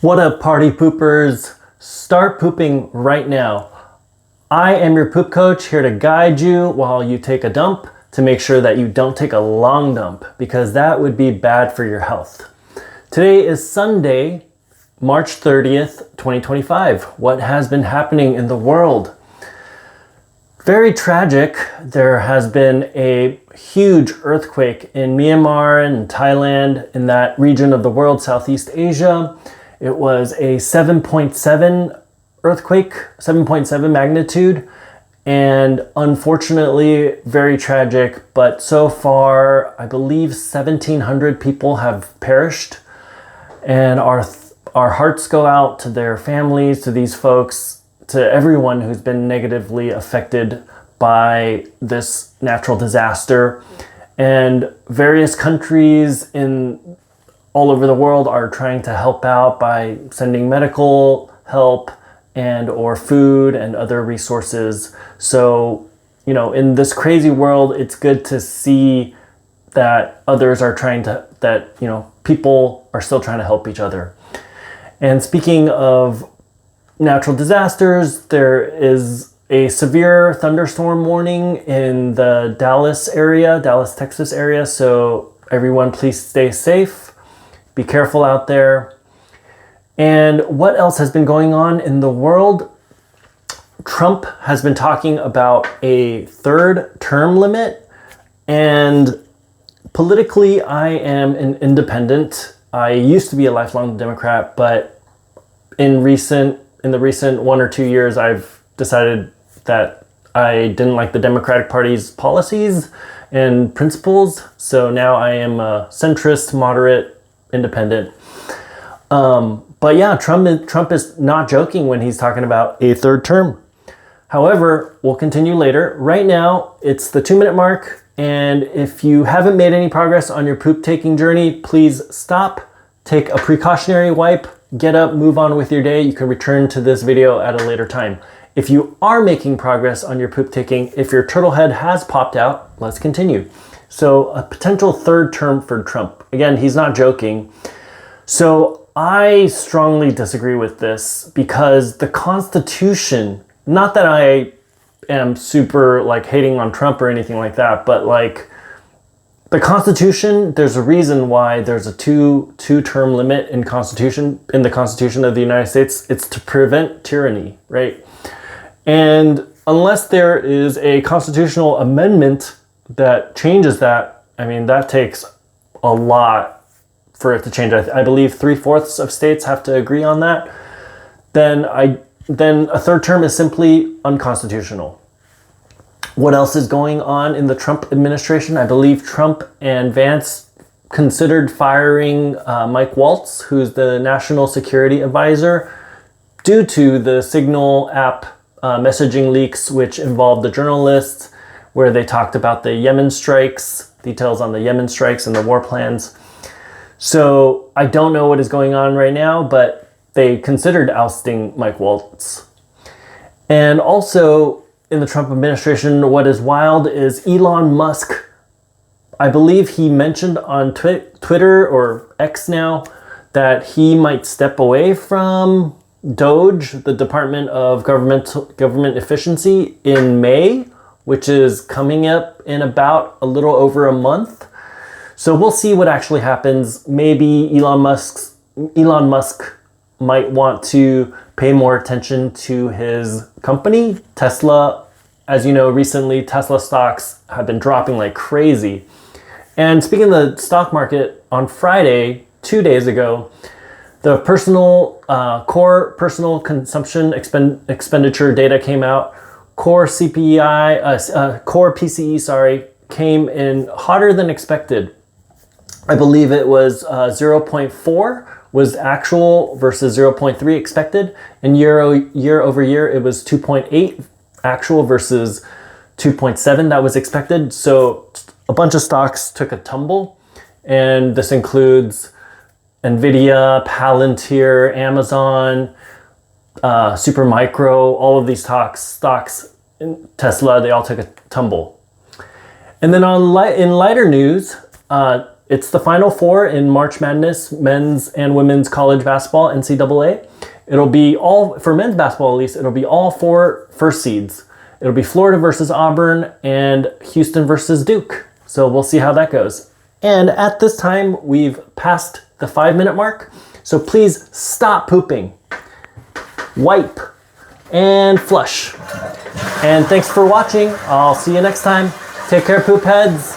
What up, party poopers? Start pooping right now. I am your poop coach, here to guide you while you take a dump to make sure that you don't take a long dump, because that would be bad for your health. Today is Sunday, March 30th, 2025. What has been happening in the world? Very tragic. There has been a huge earthquake in Myanmar and Thailand, in that region of the world, Southeast Asia. It was a 7.7 earthquake, 7.7 magnitude, and unfortunately very tragic. But so far, I believe 1,700 people have perished, and our hearts go out to their families, to these folks, to everyone who's been negatively affected by this natural disaster. And various countries all over the world are trying to help out by sending medical help and or food and other resources. So, in this crazy world, it's good to see that others are people are still trying to help each other. And speaking of natural disasters, there is a severe thunderstorm warning in the Dallas, Texas area. So everyone, please stay safe. Be careful out there. And what else has been going on in the world? Trump has been talking about a third term limit. And politically, I am an independent. I used to be a lifelong Democrat, but in the recent 1 or 2 years, I've decided that I didn't like the Democratic Party's policies and principles. So now I am a centrist, moderate, independent. But yeah, Trump is not joking when he's talking about a third term. However, we'll continue later. Right now, it's the 2-minute mark. And if you haven't made any progress on your poop taking journey, please stop, take a precautionary wipe, get up, move on with your day. You can return to this video at a later time. If you are making progress on your poop taking, if your turtle head has popped out, let's continue. So a potential third term for Trump. Again, he's not joking. So I strongly disagree with this, because the Constitution, not that I am super hating on Trump or anything like that, but the Constitution, there's a reason why there's a two-term limit in the Constitution of the United States. It's to prevent tyranny, right? And unless there is a constitutional amendment that changes that, that takes a lot for it to change. I believe 3/4 of states have to agree on that. Then a third term is simply unconstitutional. What else is going on in the Trump administration? I believe Trump and Vance considered firing Mike Waltz, who's the National Security Advisor, due to the Signal app messaging leaks, which involved the journalists, where they talked about the Yemen strikes, details on the Yemen strikes and the war plans. So I don't know what is going on right now, but they considered ousting Mike Waltz. And also in the Trump administration, what is wild is Elon Musk. I believe he mentioned on Twitter or X now that he might step away from DOGE, the Department of Government Efficiency, in May, which is coming up in about a little over a month. So we'll see what actually happens. Maybe Elon Musk might want to pay more attention to his company, Tesla. As you know, recently Tesla stocks have been dropping like crazy. And speaking of the stock market, on Friday, 2 days ago, the core personal consumption expenditure data came out. Core PCE, came in hotter than expected. I believe it was 0.4 was actual versus 0.3 expected. And year over year, it was 2.8 actual versus 2.7 that was expected. So a bunch of stocks took a tumble. And this includes Nvidia, Palantir, Amazon, Supermicro, all of these stocks, Tesla, they all took a tumble. And then in lighter news, it's the Final Four in March Madness, men's and women's college basketball, NCAA. It'll be all, for men's basketball at least, it'll be all 4 first seeds. It'll be Florida versus Auburn and Houston versus Duke. So we'll see how that goes. And at this time, we've passed the 5-minute mark. So please stop pooping, wipe, and flush. And thanks for watching. I'll see you next time. Take care, poop heads.